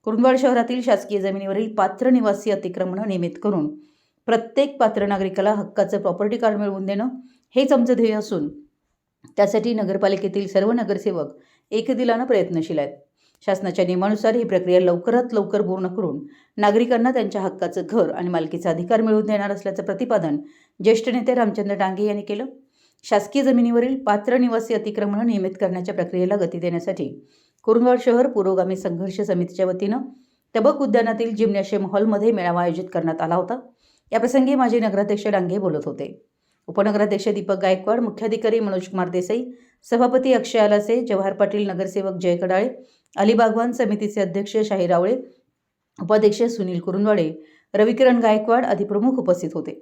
कुरुंदवाड शहरातील शासकीय जमिनीवरील पात्र निवासी अतिक्रमण नियमित करून प्रत्येक पात्र नागरिकाला हक्काचं प्रॉपर्टी कार्ड मिळवून देणं हेच आमचं ध्येय असून त्यासाठी नगरपालिकेतील सर्व नगरसेवक एकदिलानं प्रयत्नशील आहेत। शासनाच्या नियमानुसार ही प्रक्रिया लवकरात लवकर पूर्ण करून नागरिकांना त्यांच्या हक्काचं घर आणि मालकीचा अधिकार मिळवून देणार असल्याचं प्रतिपादन ज्येष्ठ नेते रामचंद्र डांगे यांनी केलं। शासकीय जमिनीवरील पात्र निवासी अतिक्रमण नियमित करण्याच्या प्रक्रियेला गती देण्यासाठी कुरुंदवाड शहर पुरोगामी संघर्ष समितीच्या वतीनं तबक उद्यानातील जिम्नॅशियम हॉलमध्ये मेळावा आयोजित करण्यात आला होता। याप्रसंगी माजी नगराध्यक्ष डांगे बोलत होते। उपनगराध्यक्ष दीपक गायकवाड, मुख्याधिकारी मनोज कुमार देसाई, सभापती अक्षय आलासे, जवाहर पाटील, नगरसेवक जय कडाळे, अलिबागवान समितीचे अध्यक्ष शाहीर रावळे, उपाध्यक्ष सुनील कुरुंदवाडे, रविकिरण गायकवाड आदी प्रमुख उपस्थित होते।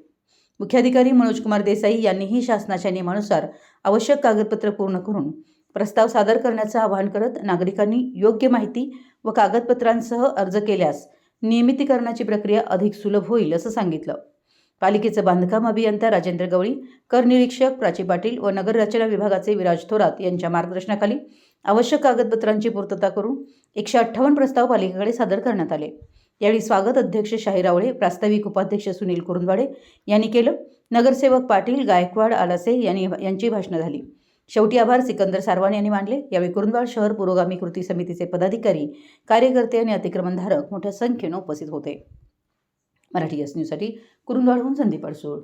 मुख्याधिकारी मनोज कुमार देसाई यांनीही शासनाच्या नियमानुसार आवश्यक कागदपत्र पूर्ण करून प्रस्ताव सादर करण्याचं आवाहन करत नागरिकांनी योग्य माहिती व कागदपत्रांसह अर्ज केल्यास नियमितीकरणाची प्रक्रिया अधिक सुलभ होईल असं सांगितलं। पालिकेचं बांधकाम अभियंता राजेंद्र गवळी, कर निरीक्षक प्राची पाटील व नगर रचना विभागाचे विराज थोरात यांच्या मार्गदर्शनाखाली आवश्यक कागदपत्रांची पूर्तता करून 158 प्रस्ताव पालिकेकडे सादर करण्यात आले। यावेळी स्वागत अध्यक्ष शाहीर रावळे, प्रास्ताविक उपाध्यक्ष सुनील कुरुंदवाडे यांनी केलं। नगरसेवक पाटील, गायकवाड, आलासे यांची भाषणं झाली। शेवटी आभार सिकंदर सारवान यांनी मानले। यावेळी कुरुंदवाड शहर पुरोगामी कृती समितीचे पदाधिकारी, कार्यकर्ते आणि अतिक्रमणधारक मोठ्या संख्येने उपस्थित होते। मराठी एस न्यूजसाठी कुरुंदवाडहून संदीप अडसूळ।